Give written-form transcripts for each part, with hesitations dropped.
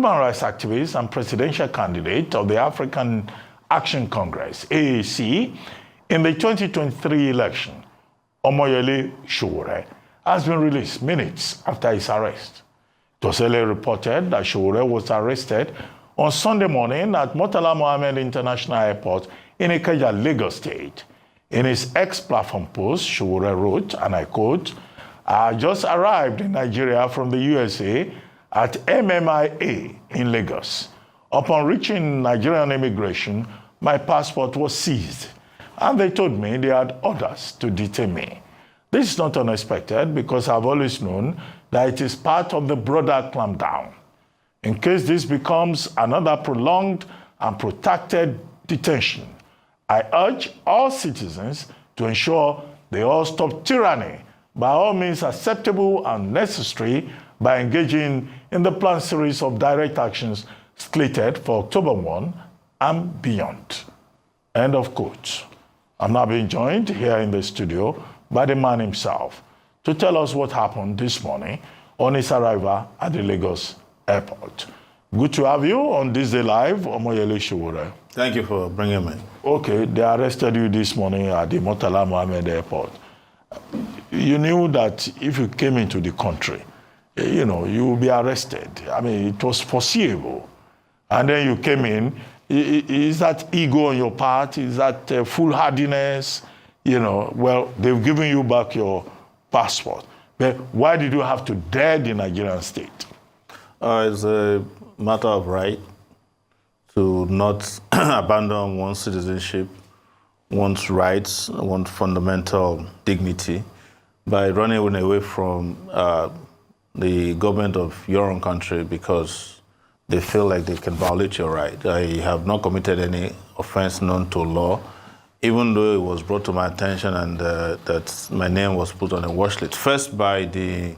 human rights activist and presidential candidate of the African Action Congress, AAC, in the 2023 election, Omoyele Sowore, has been released minutes after his arrest. It was earlier reported that Sowore was arrested on Sunday morning at Murtala Mohammed International Airport in Ikeja, Lagos State. In his ex-platform post, Sowore wrote, and I quote, "I just arrived in Nigeria from the USA at MMIA in Lagos. Upon reaching Nigerian immigration, my passport was seized, and they told me they had orders to detain me. This is not unexpected because I've always known that it is part of the broader clampdown. In case this becomes another prolonged and protracted detention, I urge all citizens to ensure they all stop tyranny by all means acceptable and necessary by engaging in the planned series of direct actions slated for October 1 and beyond." End of quote. I'm now being joined here in the studio by the man himself to tell us what happened this morning on his arrival at the Lagos airport. Good to have you on This Day Live, Omoyele Sowore. Thank you for bringing me. Okay, they arrested you this morning at the Murtala Mohammed Airport. You knew that if you came into the country, you would be arrested. I mean, it was foreseeable. And then you came in. Is that ego on your part? Is that foolhardiness? Well, they've given you back your passport. But why did you have to dare the Nigerian state? It's a matter of right to not abandon one's citizenship, one's rights, one's fundamental dignity by running away from the government of your own country because they feel like they can violate your right. I have not committed any offense known to law, even though it was brought to my attention and that my name was put on a watch list. First by the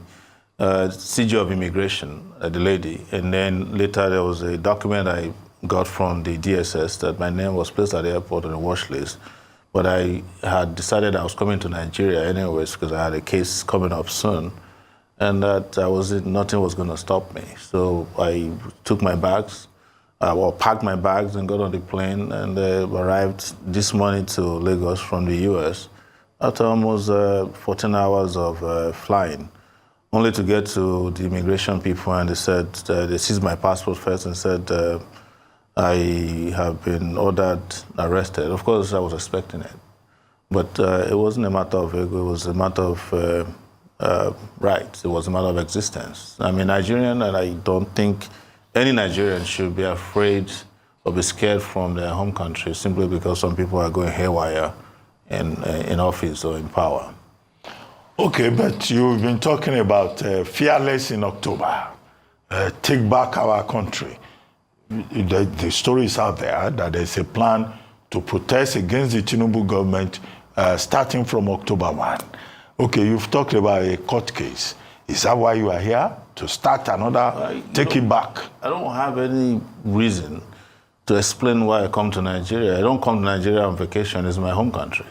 CG of Immigration, the lady, and then later there was a document I got from the DSS that my name was placed at the airport on a watch list. But I had decided I was coming to Nigeria anyways because I had a case coming up soon, and that nothing was going to stop me. So I took my bags, packed my bags and got on the plane and arrived this morning to Lagos from the US after almost 14 hours of flying, only to get to the immigration people and they said, they seized my passport first and said, I have been ordered arrested. Of course, I was expecting it. But it wasn't a matter of ego, it was a matter of rights. It was a matter of existence. I'm a Nigerian, and I don't think any Nigerian should be afraid or be scared from their home country simply because some people are going haywire in office or in power. Okay, but you've been talking about fearless in October, take back our country. The story is out there that there's a plan to protest against the Tinubu government starting from October 1. Okay, you've talked about a court case. Is that why you are here? To start another, take it back? I don't have any reason to explain why I come to Nigeria. I don't come to Nigeria on vacation. It's my home country.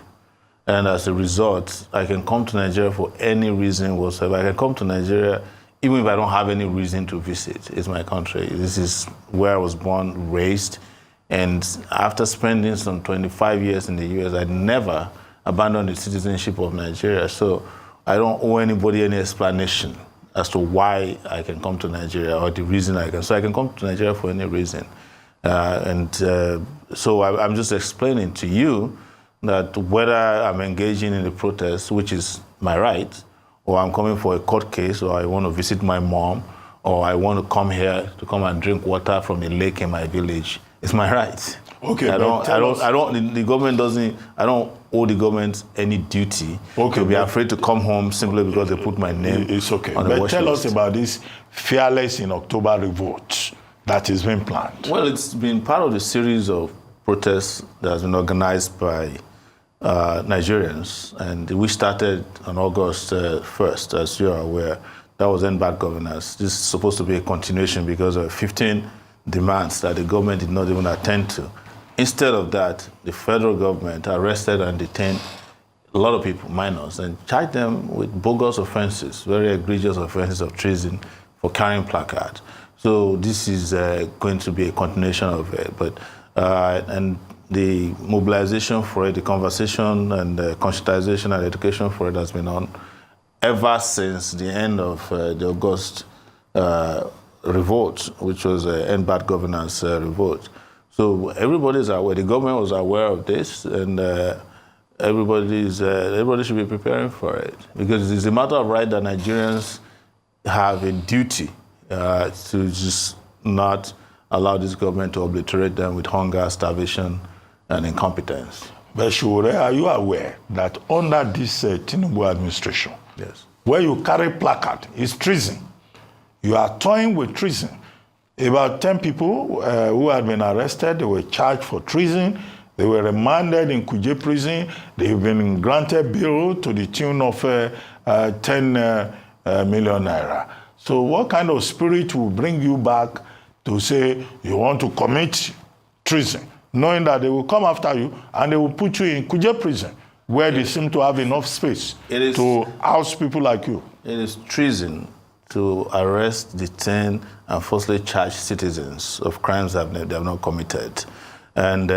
And as a result, I can come to Nigeria for any reason whatsoever. I can come to Nigeria even if I don't have any reason to visit. It's my country. This is where I was born, raised. And after spending some 25 years in the US, I never abandoned the citizenship of Nigeria. So I don't owe anybody any explanation as to why I can come to Nigeria or the reason I can. So I can come to Nigeria for any reason. So I'm just explaining to you that whether I'm engaging in the protest, which is my right, or I'm coming for a court case, or I want to visit my mom, or I want to come here to come and drink water from a lake in my village, it's my right. Okay, I don't. The government doesn't. I don't owe the government any duty to be afraid to come home simply because they put my name. It's okay. On the but tell list. us about this fearless in October revolt that is being planned. Well, it's been part of the series of protests that has been organized by Nigerians, and we started on August 1st, as you are aware. That was end bad governance. This is supposed to be a continuation because of 15 demands that the government did not even attend to. Instead of that, the federal government arrested and detained a lot of people, minors, and charged them with bogus offenses, very egregious offenses of treason for carrying placards. So this is going to be a continuation of it. But and the mobilization for it, the conversation and the conscientization and education for it has been on ever since the end of the August revolt, which was End Bad Governance revolt. So everybody's aware, the government was aware of this, and everybody should be preparing for it, because it's a matter of right that Nigerians have a duty to just not allow this government to obliterate them with hunger, starvation, and incompetence. But Sowore, are you aware that under this Tinubu administration, Yes, where you carry placard is treason? You are toying with treason. About 10 people who had been arrested, they were charged for treason. They were remanded in Kuje prison. They've been granted bail to the tune of 10 million naira. So what kind of spirit will bring you back to say you want to commit treason, knowing that they will come after you and they will put you in Kuje prison, where they seem to have enough space to house people like you? It is treason to arrest, detain, and falsely charge citizens of crimes they have not committed. And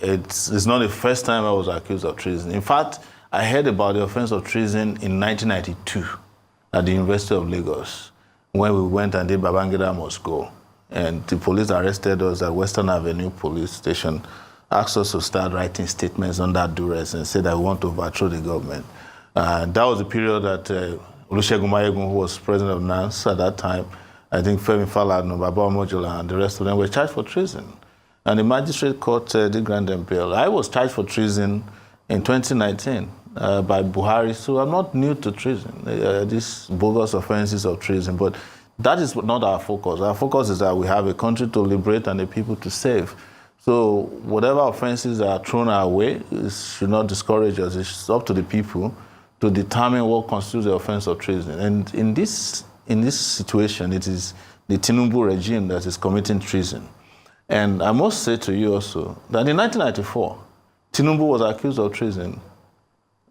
it's not the first time I was accused of treason. In fact, I heard about the offense of treason in 1992 at the University of Lagos, when we went and did Babangida Must Go. And the police arrested us at Western Avenue Police Station, asked us to start writing statements under duress and said that we want to overthrow the government. That was the period that Olusegun Mayegun, who was president of NANS at that time, I think Femi Falana, Baba Omojola, and the rest of them were charged for treason. And the magistrate court did grant them bail. I was charged for treason in 2019 by Buhari, so I'm not new to treason, these bogus offenses of treason. But that is not our focus. Our focus is that we have a country to liberate and a people to save. So whatever offenses are thrown our way, it should not discourage us. It's up to the people to determine what constitutes the offense of treason. And in this situation, it is the Tinubu regime that is committing treason. And I must say to you also that in 1994, Tinubu was accused of treason.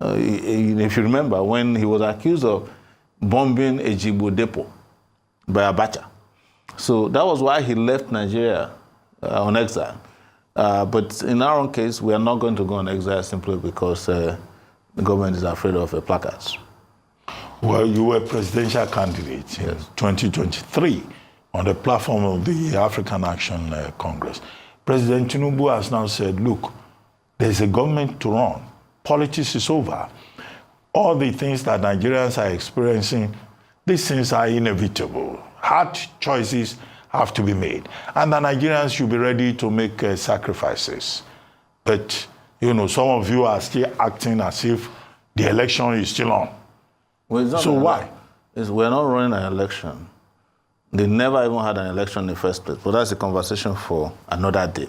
If you remember, when he was accused of bombing Ejigbo depot by Abacha. So that was why he left Nigeria on exile. But in our own case, we are not going to go on exile simply because the government is afraid of placards. Well, you were presidential candidate in 2023 on the platform of the African Action Congress. President Tinubu has now said, look, there's a government to run. Politics is over. All the things that Nigerians are experiencing, these things are inevitable. Hard choices have to be made. And the Nigerians should be ready to make sacrifices. But, you know, some of you are still acting as if the election is still on. Well, so why? We're not running an election. They never even had an election in the first place. But that's a conversation for another day.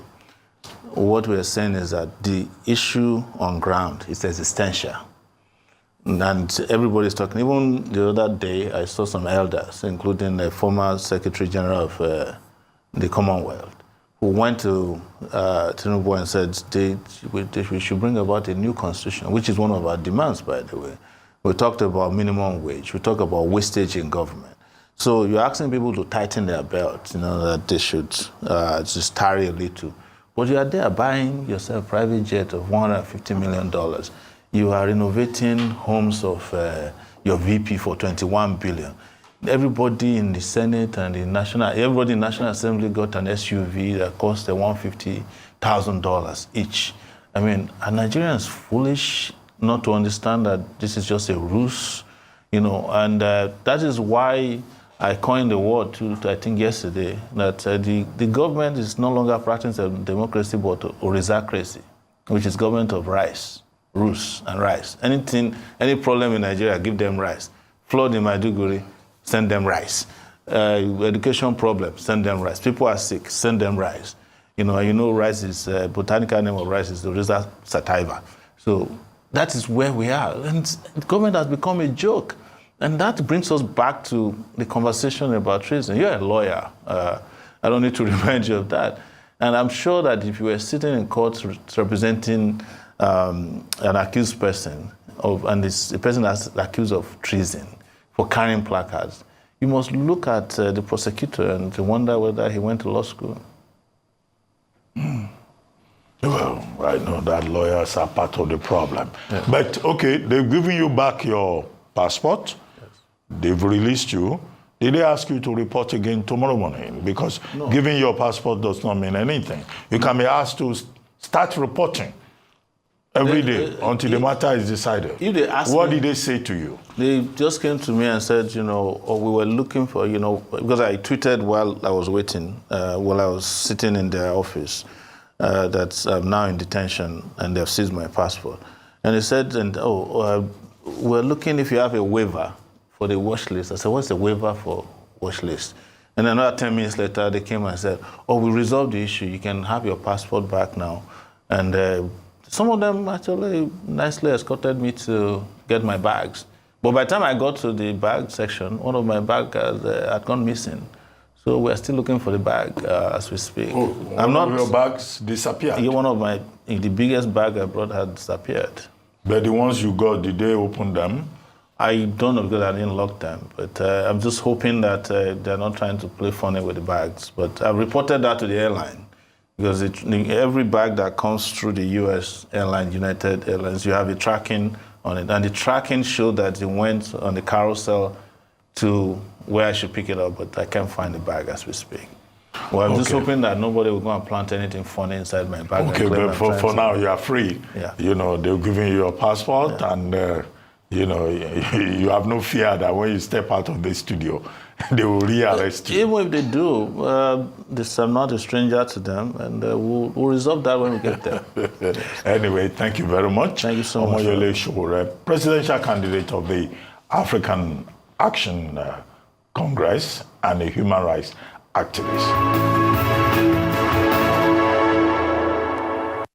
What we're saying is that the issue on ground is existential. And everybody's talking. Even the other day, I saw some elders, including the former Secretary General of the Commonwealth, who went to Tinubu and said we should bring about a new constitution, which is one of our demands, by the way. We talked about minimum wage. We talked about wastage in government. So you're asking people to tighten their belts, you know, that they should just tarry a little. But you are there buying yourself a private jet of $150 million. You are renovating homes of your VP for $21 billion. Everybody in the Senate and everybody in the National Assembly got an SUV that cost $150,000 each. I mean, are Nigerians foolish not to understand that this is just a ruse? You know, and that is why I coined the word, I think yesterday, that the government is no longer practicing democracy but orisacracy, which is government of rice. Rus and rice. Any problem in Nigeria, give them rice. Flood in Maiduguri, send them rice. Education problem, send them rice. People are sick, send them rice. You know rice is, botanical name of rice is the Rhiza sativa. So that is where we are. And the government has become a joke. And that brings us back to the conversation about treason. You're a lawyer. I don't need to remind you of that. And I'm sure that if you were sitting in court representing an accused person, and this person that's accused of treason for carrying placards, you must look at the prosecutor and wonder whether he went to law school. Well, I know that lawyers are part of the problem. Yes. But, okay, they've given you back your passport. Yes. They've released you. Did they ask you to report again tomorrow morning? Because giving your passport does not mean anything. You can be asked to start reporting every day until the matter is decided. If they ask what me, did they say to you? They just came to me and said, we were looking for, because I tweeted while I was waiting, while I was sitting in their office, that I'm now in detention and they've seized my passport. And they said, we're looking if you have a waiver for the watch list. I said, what's the waiver for watch list? And another 10 minutes later, they came and said, we resolved the issue. You can have your passport back now. And some of them actually nicely escorted me to get my bags. But by the time I got to the bag section, one of my bags had gone missing. So we're still looking for the bag as we speak. One of your bags disappeared? Yeah, the biggest bag I brought had disappeared. But the ones you got, did they open them? I don't know because I didn't lock them. But I'm just hoping that they're not trying to play funny with the bags. But I reported that to the airline. Because every bag that comes through the U.S. airline, United Airlines, you have a tracking on it. And the tracking showed that it went on the carousel to where I should pick it up, but I can't find the bag as we speak. Well, I'm just hoping that nobody will go and plant anything funny inside my bag. Okay, but for now, you are free. Yeah. They're giving you your passport, and, you have no fear that when you step out of the studio, they will rearrest you. Even if they do, I'm not a stranger to them, and we'll resolve that when we get there. Anyway, thank you very much. Thank you so much. Omoyele Sowore, presidential candidate of the African Action Congress and a human rights activist.